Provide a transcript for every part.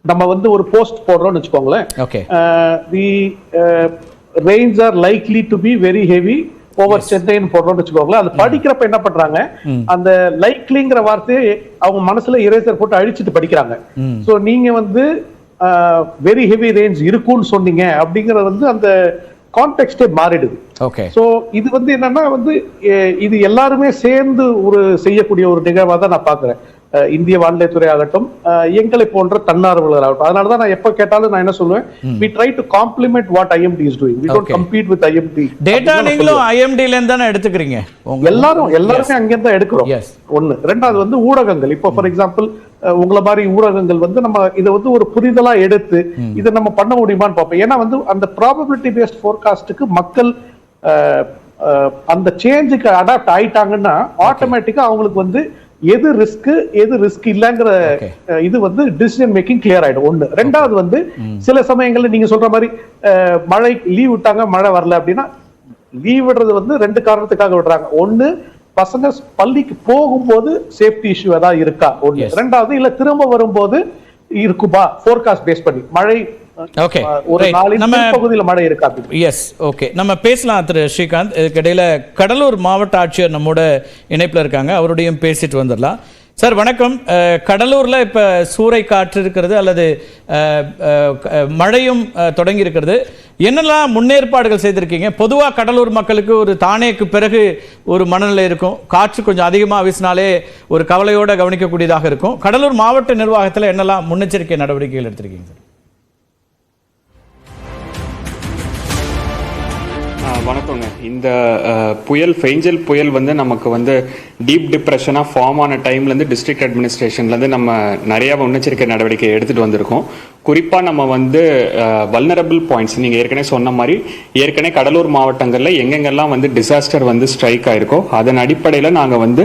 நம்ம வந்து ஒரு போஸ்ட் போடுறோம்னு வச்சுக்கோங்களேன். Okay. The rains are likely to be very heavy over சென்னைன்னு போடுறோம்னு வச்சுக்கோங்களேன். அது படிக்கிறப்ப என்ன பண்றாங்க, அந்த லைக்லிங்கிற வார்த்தையை அவங்க மனசுல இரேசர் போட்டு அழிச்சிட்டு படிக்கிறாங்க. சோ நீங்க வந்து வெரி ஹெவி ரெயின்ஸ் இருக்கும்னு சொன்னீங்க அப்படிங்கறது வந்து அந்த கான்டெக்ஸ்டே மாறிடுது. ஓகே. சோ இது வந்து என்னன்னா வந்து இது எல்லாருமே சேர்ந்து ஒரு செய்யக்கூடிய ஒரு நிகழ்வா தான் நான் பாக்குறேன். இந்திய வானிலைத்துறை ஆகட்டும், எங்களை போன்ற தன்னார்வலர்கள் ஆகட்டும். அதனாலதான் நான் எப்ப கேட்டாலும் நான் என்ன சொல்லுவேன், we try to complement what IMD is doing. We don't compete with IMD. Data நீங்களும் IMD ல இருந்து தான எடுத்துக்கிறீங்க. எல்லாருமே அங்க இருந்து தான் எடுக்கிறோம். ஒண்ணு. ரெண்டாவது வந்து ஊடகங்கள். இப்போ ஃபார் எக்ஸாம்பிள் உங்களை மாதிரி ஊடகங்கள் வந்து நம்ம இதை வந்து ஒரு புரிதலா எடுத்து இதை நம்ம பண்ண முடியுமான்னு பார்ப்போம். ஏன்னா வந்து அந்த ப்ராபபிலிட்டி பேஸ்ட் ஃபோர்காஸ்டுக்கு மக்கள் அந்த சேஞ்சுக்கு அடாப்ட் ஆயிட்டாங்கன்னா ஆட்டோமேட்டிக்கா அவங்களுக்கு வந்து எது ரிஸ்க் இல்லங்கிற இது வந்து டிசிஷன் மேக்கிங் கிளியர் ஆயிடும். ஒண்ணு. ரெண்டாவது வந்து சில சமயங்கள்ல நீங்க சொல்ற மாதிரி மழை லீவ் விட்டாங்க, மழை வரல அப்படின்னா லீவ் விடுறது வந்து ரெண்டு காரணத்துக்காக விடுறாங்க. ஒண்ணு, பசங்க பள்ளிக்கு போகும்போது சேஃப்டி இஷ்யூ ஏதாவது இருக்கா ஒண்ணு. ரெண்டாவது, இல்ல திரும்ப வரும்போது இருக்குமா ஃபோர்காஸ்ட் பேஸ் பண்ணி மழை ஒரு நாளின் பகுதியில் மழை இருக்கா. Yes, okay. நம்ம பேசலாம் திரு ஸ்ரீகாந்த். இதுக்கு இடையில கடலூர் மாவட்ட ஆட்சியர் நம்மோட இணைப்புல இருக்காங்க, அவருடையும் பேசிட்டு வந்துடலாம். சார் வணக்கம். கடலூர்ல இப்ப சூறை காற்று இருக்கிறது அல்லது மழையும் தொடங்கி இருக்கிறது. என்னெல்லாம் முன்னேற்பாடுகள் செய்திருக்கீங்க? பொதுவாக கடலூர் மக்களுக்கு ஒரு தானேக்கு பிறகு ஒரு மனநிலை இருக்கும். காற்று கொஞ்சம் அதிகமாக வீசினாலே ஒரு கவலையோட கவனிக்கக்கூடியதாக இருக்கும். கடலூர் மாவட்ட நிர்வாகத்தில் என்னெல்லாம் முன்னெச்சரிக்கை நடவடிக்கைகள் எடுத்திருக்கீங்க சார்? வணக்கங்க. இந்த புயல் ஃபெஞ்சல் புயல் வந்து நமக்கு வந்து டீப் டிப்ரெஷனாக ஃபார்ம் ஆன டைம்லேருந்து டிஸ்ட்ரிக்ட் அட்மினிஸ்ட்ரேஷன்லேருந்து நம்ம நிறையா முன்னெச்சரிக்கை நடவடிக்கை எடுத்துகிட்டு வந்திருக்கோம். குறிப்பாக நம்ம வந்து வல்னரபிள் பாயிண்ட்ஸ் நீங்கள் ஏற்கனவே சொன்ன மாதிரி ஏற்கனவே கடலூர் மாவட்டங்களில் எங்கெங்கெல்லாம் வந்து டிசாஸ்டர் வந்து ஸ்ட்ரைக் ஆயிருக்கோ அதன் அடிப்படையில் நாங்கள் வந்து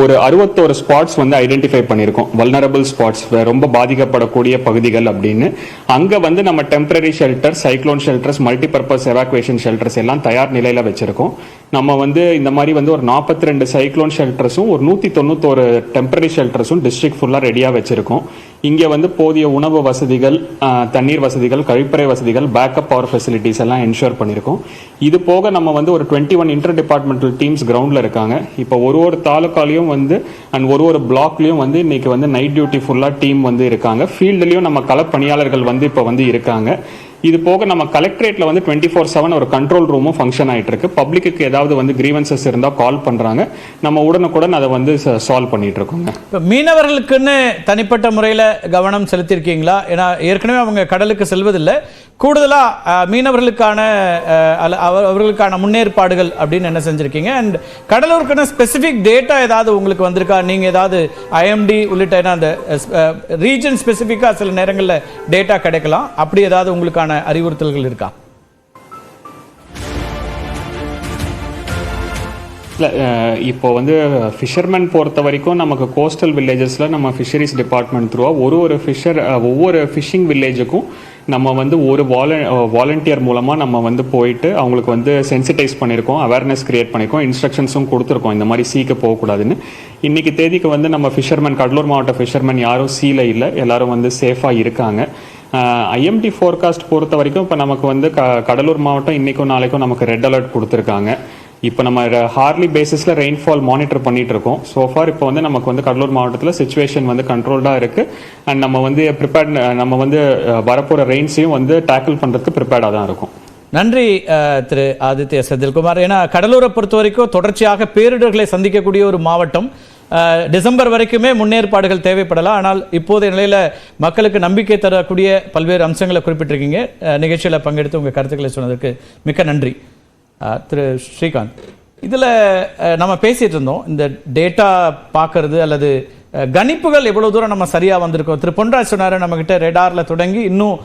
ஒரு 61 ஸ்பாட்ஸ் வந்து ஐடென்டிஃபை பண்ணியிருக்கோம். வல்னரபிள் ஸ்பாட்ஸ், ரொம்ப பாதிக்கப்படக்கூடிய பகுதிகள் அப்படின்னு. அங்கே வந்து நம்ம temporary shelter, cyclone shelters, multipurpose evacuation shelters எல்லாம் தயார் நிலையில் வச்சிருக்கோம். நம்ம வந்து இந்த மாதிரி வந்து ஒரு 42 சைக்ளோன் ஷெல்டர்ஸும் ஒரு 191 டெம்பரரி ஷெல்டர்ஸும் டிஸ்ட்ரிக்ட் ஃபுல்லாக ரெடியாக வச்சிருக்கோம். இங்கே வந்து போதிய உணவு வசதிகள், தண்ணீர் வசதிகள், கழிப்பறை வசதிகள், பேக்கப் பவர் ஃபெசிலிட்டிஸ் எல்லாம் என்ஷூர் பண்ணியிருக்கோம். இது போக நம்ம வந்து ஒரு 21 இன்டர் டிபார்ட்மெண்டல் டீம்ஸ் கிரவுண்டில் இருக்காங்க. இப்போ ஒரு தாலுக்காலையும் வந்து அண்ட் ஒரு பிளாக்லையும் வந்து இன்னைக்கு வந்து நைட் டியூட்டி ஃபுல்லாக டீம் வந்து இருக்காங்க. ஃபீல்டுலையும் நம்ம களப்பணியாளர்கள் வந்து இப்போ வந்து இருக்காங்க. இது போக நம்ம கலெக்டரேட்ல வந்து 24/7 ஒரு கண்ட்ரோல் ரூமும் ஃபங்க்ஷன் ஆகிட்டு இருக்கு. பப்ளிக்கு ஏதாவது வந்து கிரீவன்சஸ் இருந்தால் கால் பண்றாங்க, நம்ம உடனுக்குடன் அதை வந்து சால்வ் பண்ணிட்டு இருக்கோங்க. இப்போ மீனவர்களுக்குன்னு தனிப்பட்ட முறையில் கவனம் செலுத்தியிருக்கீங்களா? ஏன்னா ஏற்கனவே அவங்க கடலுக்கு செல்வதில்லை, கூடுதலாக மீனவர்களுக்கான அவர்களுக்கான முன்னேற்பாடுகள் அப்படின்னு என்ன செஞ்சிருக்கீங்க? அண்ட் கடலூருக்கான ஸ்பெசிஃபிக் டேட்டா ஏதாவது உங்களுக்கு வந்திருக்கா? நீங்கள் ஏதாவது IMD உள்ளிட்ட அந்த ரீஜன் ஸ்பெசிஃபிக்காக சில நேரங்களில் டேட்டா கிடைக்கலாம், அப்படி ஏதாவது உங்களுக்கான அறிவுறுத்தல்கள் இருக்கா? இல்லை, இப்போ வந்து ஃபிஷர்மேன் பொறுத்த வரைக்கும் நமக்கு கோஸ்டல் வில்லேஜஸில் நம்ம ஃபிஷரிஸ் டிபார்ட்மெண்ட் த்ரூவாக ஒவ்வொரு ஃபிஷிங் வில்லேஜுக்கும் நம்ம வந்து ஒரு வாலண்டியர் மூலமாக நம்ம வந்து போயிட்டு அவங்களுக்கு வந்து சென்சிட்டைஸ் பண்ணியிருக்கோம், அவேர்னஸ் கிரியேட் பண்ணியிருக்கோம், இன்ஸ்ட்ரக்ஷன்ஸும் கொடுத்துருக்கோம் இந்த மாதிரி சீக்க போகக்கூடாதுன்னு. இன்றைக்கி தேதிக்கு வந்து நம்ம ஃபிஷர்மேன், கடலூர் மாவட்ட ஃபிஷர்மேன் யாரும் சீல இல்லை, எல்லாரும் வந்து சேஃபாக இருக்காங்க. IMD ஃபோர்காஸ்ட் பொறுத்த வரைக்கும் இப்போ நமக்கு வந்து கடலூர் மாவட்டம் இன்றைக்கும் நாளைக்கும் நமக்கு ரெட் அலர்ட் கொடுத்துருக்காங்க. இப்போ நம்ம ஹார்லி பேசிஸில் ரெயின்ஃபால் மானிட்டர் பண்ணிட்டு இருக்கோம். சோஃபார் இப்போ வந்து நமக்கு வந்து கடலூர் மாவட்டத்தில் சிச்சுவேஷன் வந்து கண்ட்ரோல்டாக இருக்குது. அண்ட் நம்ம வந்து நம்ம வந்து வரப்போகிற ரெயின்ஸையும் வந்து டேக்கிள் பண்ணுறதுக்கு ப்ரிப்பேர்டாக தான் இருக்கும். நன்றி திரு ஆதித்ய செந்தில்குமார். ஏன்னா கடலூரை பொறுத்த வரைக்கும் தொடர்ச்சியாக பேரிடர்களை சந்திக்கக்கூடிய ஒரு மாவட்டம். டிசம்பர் வரைக்குமே முன்னேற்பாடுகள் தேவைப்படலாம். ஆனால் இப்போதைய நிலையில் மக்களுக்கு நம்பிக்கை தரக்கூடிய பல்வேறு அம்சங்களை குறிப்பிட்டிருக்கீங்க. நிகழ்ச்சியில் பங்கெடுத்து உங்கள் கருத்துக்களை சொன்னதற்கு மிக்க நன்றி. திரு ஸ்ரீகாந்த், இதில் நம்ம பேசிகிட்டு இருந்தோம், இந்த டேட்டா பார்க்கறது அல்லது கணிப்புகள் எவ்வளோ தூரம் நம்ம சரியாக வந்திருக்கோம். திரு பொன்ராஜ் சொன்னார், நம்மக்கிட்ட ரேடாரில் தொடங்கி இன்னும்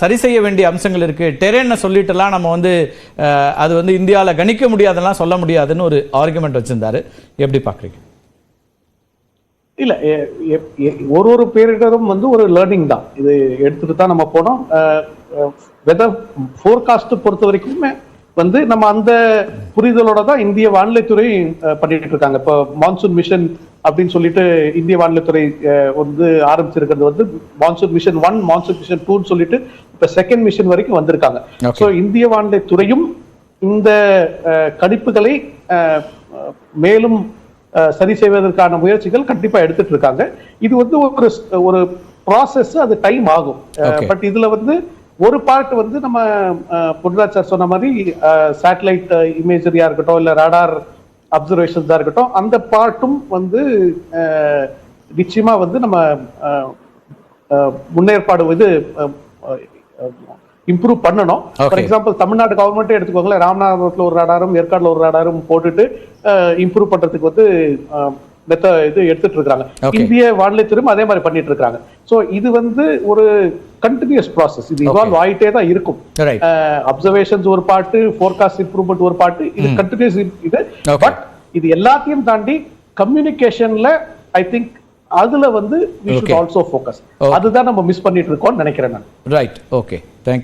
சரி செய்ய வேண்டிய அம்சங்கள் இருக்குது. டெரேனை சொல்லிட்டுலாம் நம்ம வந்து அது வந்து இந்தியாவில் கணிக்க முடியாதெல்லாம் சொல்ல முடியாதுன்னு ஒரு ஆர்குமெண்ட் வச்சுருந்தாரு. எப்படி பார்க்குறீங்க? இல்ல, ஒரு பேரிடரும் வந்து ஒரு லேர்னிங் தான். இது எடுத்துட்டு தான் நம்ம போனோம். வெதர் ஃபோர்காஸ்ட் பொறுத்த வரைக்குமே வந்து நம்ம அந்த புரிதலோட தான் இந்திய வானிலைத்துறை பண்ணிட்டு இருக்காங்க. இப்போ மான்சூன் மிஷன் அப்படின்னு சொல்லிட்டு இந்திய வானிலைத்துறை வந்து ஆரம்பிச்சிருக்கிறது வந்து மான்சூன் மிஷன் 1, மான்சூன் மிஷன் 2 சொல்லிட்டு இப்ப செகண்ட் மிஷன் வரைக்கும் வந்திருக்காங்க. சோ இந்திய வானிலை துறையும் இந்த கணிப்புகளை மேலும் சரி செய்வதற்கான முயற்சிகள் கண்டிப்பா எடுத்துட்டு இருக்காங்க. இது வந்து ஒரு ப்ராசஸ், அது டைம் ஆகும். பட் இதுல வந்து ஒரு பார்ட் வந்து நம்ம பொன்ராஜ் சார் சொன்ன மாதிரி சேட்டலைட் இமேஜரியா இருக்கட்டும், இல்ல ராடார் அப்சர்வேஷன்ஸா இருக்கட்டும், அந்த பார்ட்டும் வந்து நிச்சயமா வந்து நம்ம முன்னேற்பாடு இது இம்ப்ரூவ் பண்ணணும். ஃபார் எக்ஸாம்பிள் தமிழ்நாடு கவர்மெண்ட்டே எடுத்துக்கோங்களேன், ராமநாதபுரத்துல ஒரு ராடாரும் ஏற்காடுல ஒரு ராடாரும் போட்டுட்டு இம்ப்ரூவ் பண்றதுக்கு வந்து இது எடுத்துட்டு இருக்காங்க. இந்திய வானிலை துறையும் அதே மாதிரி பண்ணிட்டு இருக்காங்க. சோ இது வந்து ஒரு கண்டினியூஸ் ப்ராசஸ், இது இவால்வ் ஆயிட்டே தான் இருக்கும். அப்சர்வேஷன்ஸ் ஒரு பாட்டு, ஃபோர்காஸ்ட் இம்ப்ரூவ்மெண்ட் ஒரு பாட்டு, இது கண்டினியூஸ் இது. பட் இது எல்லாத்தையும் தாண்டி கம்யூனிகேஷன்ல ஐ திங்க் அதுல வந்து we should also focus. அதுதான் நம்ம மிஸ் பண்ணிட்டு இருக்கோம்னு நினைக்கிறேன் நான். Right, okay, thank you.